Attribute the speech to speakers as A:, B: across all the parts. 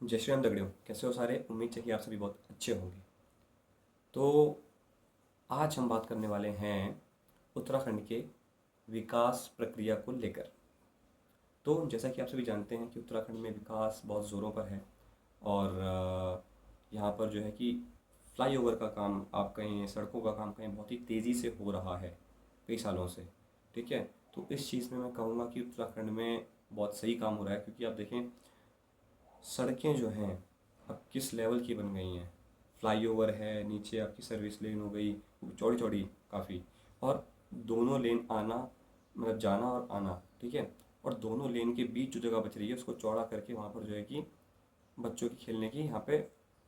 A: जय श्री राम दगड़ियों, कैसे हो सारे। उम्मीद है कि आप सभी बहुत अच्छे होंगे। तो आज हम बात करने वाले हैं उत्तराखंड के विकास प्रक्रिया को लेकर। तो जैसा कि आप सभी जानते हैं कि उत्तराखंड में विकास बहुत ज़ोरों पर है और यहाँ पर जो है कि फ्लाईओवर का काम आप कहें, सड़कों का काम कहें, बहुत ही तेज़ी से हो रहा है कई सालों से। ठीक है, तो इस चीज़ में मैं कहूँगा कि उत्तराखंड में बहुत सही काम हो रहा है, क्योंकि आप देखें सड़कें जो हैं अब किस लेवल की बन गई हैं। फ्लाईओवर है, नीचे आपकी सर्विस लेन हो गई चौड़ी चौड़ी काफ़ी, और दोनों लेन आना मतलब जाना और आना, ठीक है। और दोनों लेन के बीच जो जगह बच रही है उसको चौड़ा करके वहाँ पर जो है कि बच्चों की खेलने की यहाँ पे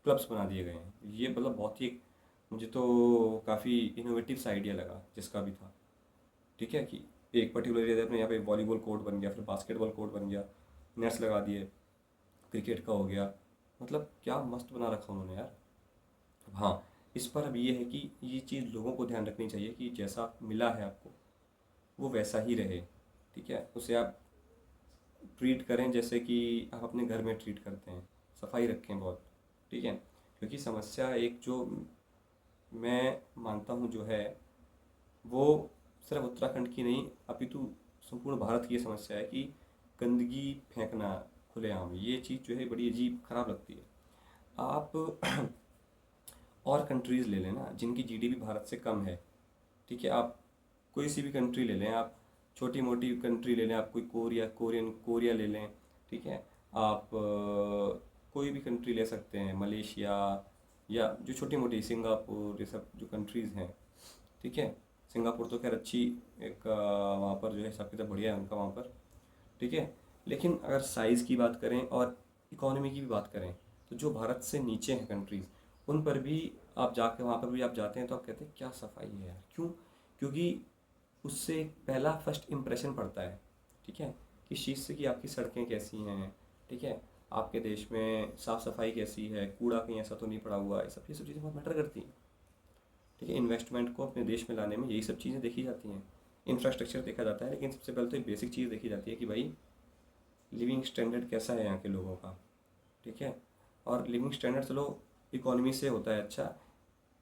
A: क्लब्स बना दिए गए हैं। ये मतलब बहुत ही, मुझे तो काफ़ी इनोवेटिव सा आइडिया लगा जिसका भी था। ठीक है कि एक पर्टिकुलर एरिया में यहाँ पे वॉलीबॉल कोर्ट बन गया, फिर बास्केटबॉल कोर्ट बन गया, नेट्स लगा दिए, क्रिकेट का हो गया। मतलब क्या मस्त बना रखा उन्होंने यार। हाँ, इस पर अब ये है कि ये चीज़ लोगों को ध्यान रखनी चाहिए कि जैसा मिला है आपको वो वैसा ही रहे। ठीक है, उसे आप ट्रीट करें जैसे कि आप अपने घर में ट्रीट करते हैं, सफाई रखें बहुत। ठीक है, क्योंकि समस्या एक जो मैं मानता हूँ जो है वो सिर्फ उत्तराखंड की नहीं अपितु संपूर्ण भारत की ये समस्या है कि गंदगी फेंकना खुलेआम, ये चीज़ जो है बड़ी अजीब खराब लगती है। आप और कंट्रीज़ ले लें ना जिनकी जीडीपी भारत से कम है। ठीक है, आप कोई सी भी कंट्री ले लें, आप छोटी मोटी कंट्री ले लें, आप कोई कोरिया ले लें। ठीक है, आप कोई भी कंट्री ले सकते हैं, मलेशिया या जो छोटी मोटी सिंगापुर, ये सब जो कंट्रीज़ हैं। ठीक है, सिंगापुर तो खैर अच्छी एक वहाँ पर जो है सब किताब बढ़िया है उनका वहाँ पर। ठीक है, लेकिन अगर साइज़ की बात करें और इकोनॉमी की भी बात करें तो जो भारत से नीचे हैं कंट्रीज़, उन पर भी आप जाके वहाँ पर भी आप जाते हैं तो आप कहते हैं क्या सफाई है यार। क्यों? क्योंकि उससे एक पहला फर्स्ट इम्प्रेशन पड़ता है। ठीक है, किस चीज़ से कि आपकी सड़कें कैसी हैं। ठीक है, आपके देश में साफ़ सफाई कैसी है, कूड़ा कहीं ऐसा तो नहीं पड़ा हुआ, ये सब चीज़ें बहुत मैटर करती हैं। ठीक है, इन्वेस्टमेंट को अपने देश में लाने में यही सब चीज़ें देखी जाती हैं। इंफ्रास्ट्रक्चर देखा जाता है, लेकिन सबसे पहले तो एक बेसिक चीज़ देखी जाती है कि भाई लिविंग स्टैंडर्ड कैसा है यहाँ के लोगों का। ठीक है, और लिविंग स्टैंडर्ड चलो इकोनॉमी से होता है अच्छा,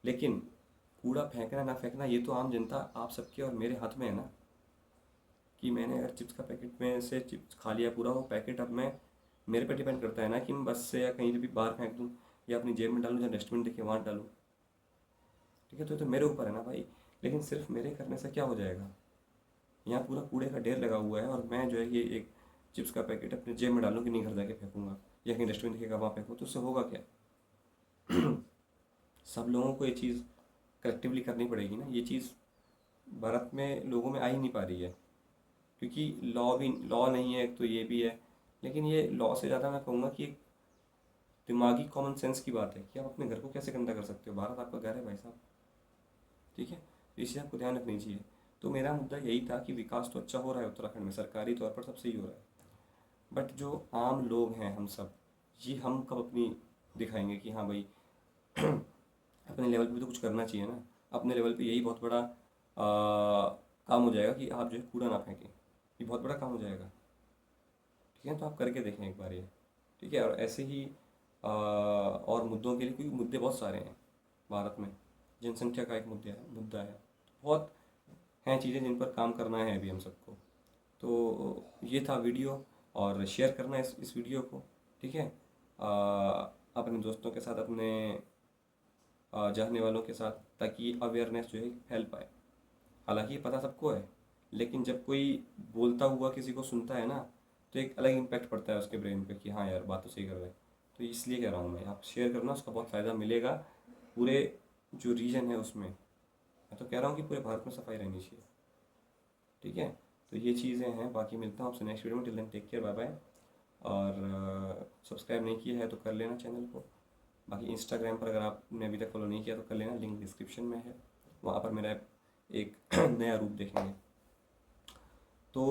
A: लेकिन कूड़ा फेंकना ना फेंकना ये तो आम जनता आप सबके और मेरे हाथ में है ना। कि मैंने अगर चिप्स का पैकेट में से चिप्स खा लिया पूरा वो पैकेट, अब मैं मेरे पे डिपेंड करता है ना कि मैं बस से या कहीं भी बाहर फेंक दूँ या अपनी जेब में डालूँ या डस्टबिन देखे वहाँ डालूँ। ठीक है, तो मेरे ऊपर है ना भाई। लेकिन सिर्फ मेरे करने से क्या हो जाएगा। यहाँ पूरा कूड़े का ढेर लगा हुआ है और मैं जो है ये एक चिप्स का पैकेट अपने जेब में डालूँ कि नहीं घर जाके फेंकूंगा या कहीं डस्टबिन दिखेगा वहाँ फेंकूँ, तो उससे होगा क्या। सब लोगों को ये चीज़ कलेक्टिवली करनी पड़ेगी ना। ये चीज़ भारत में लोगों में आ ही नहीं पा रही है, क्योंकि लॉ नहीं है, एक तो ये भी है। लेकिन ये लॉ से ज़्यादा मैं कहूँगा कि एक दिमागी कॉमन सेंस की बात है कि आप अपने घर को कैसे गंदा कर सकते हो। भारत आपका घर है भाई साहब। ठीक है, तो इसे आपको ध्यान रखनी चाहिए। तो मेरा मुद्दा यही था कि विकास तो अच्छा हो रहा है उत्तराखंड में, सरकारी तौर पर सब सही हो रहा है, बट जो आम लोग हैं हम सब, ये हम कब अपनी दिखाएंगे कि हाँ भाई अपने लेवल पे भी तो कुछ करना चाहिए ना। अपने लेवल पे यही बहुत बड़ा काम हो जाएगा कि आप जो है कूड़ा ना फेंकें, ये बहुत बड़ा काम हो जाएगा। ठीक है, तो आप करके देखें एक बार ये। ठीक है, और ऐसे ही और मुद्दों के लिए, क्योंकि मुद्दे बहुत सारे हैं भारत में। जनसंख्या का एक मुद्दा है, बहुत हैं चीज़ें जिन पर काम करना है अभी हम सबको। तो ये था वीडियो, और शेयर करना इस वीडियो को। ठीक है, अपने दोस्तों के साथ, अपने जानने वालों के साथ, ताकि अवेयरनेस जो है फैल पाए। हालांकि ये पता सबको है, लेकिन जब कोई बोलता हुआ किसी को सुनता है ना तो एक अलग इम्पैक्ट पड़ता है उसके ब्रेन पे कि हाँ यार बात तो सही कर रहा है। तो इसलिए कह रहा हूँ मैं, आप शेयर करना, उसका बहुत फ़ायदा मिलेगा पूरे जो रीजन है उसमें। मैं तो कह रहा हूँ कि पूरे भारत में सफाई रहनी चाहिए। ठीक है, तो ये चीज़ें हैं। बाकी मिलता हूँ आपसे नेक्स्ट वीडियो में। Till then take care, bye bye. और सब्सक्राइब नहीं किया है तो कर लेना चैनल को। बाकी इंस्टाग्राम पर अगर आपने अभी तक फॉलो नहीं किया तो कर लेना, लिंक डिस्क्रिप्शन में है। वहाँ पर मेरा एक नया रूप देखेंगे। तो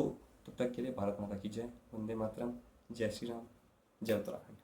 A: तब तक के लिए भारत माता की जय, वंदे मातरम, जय श्री राम, जय उत्तराखंड।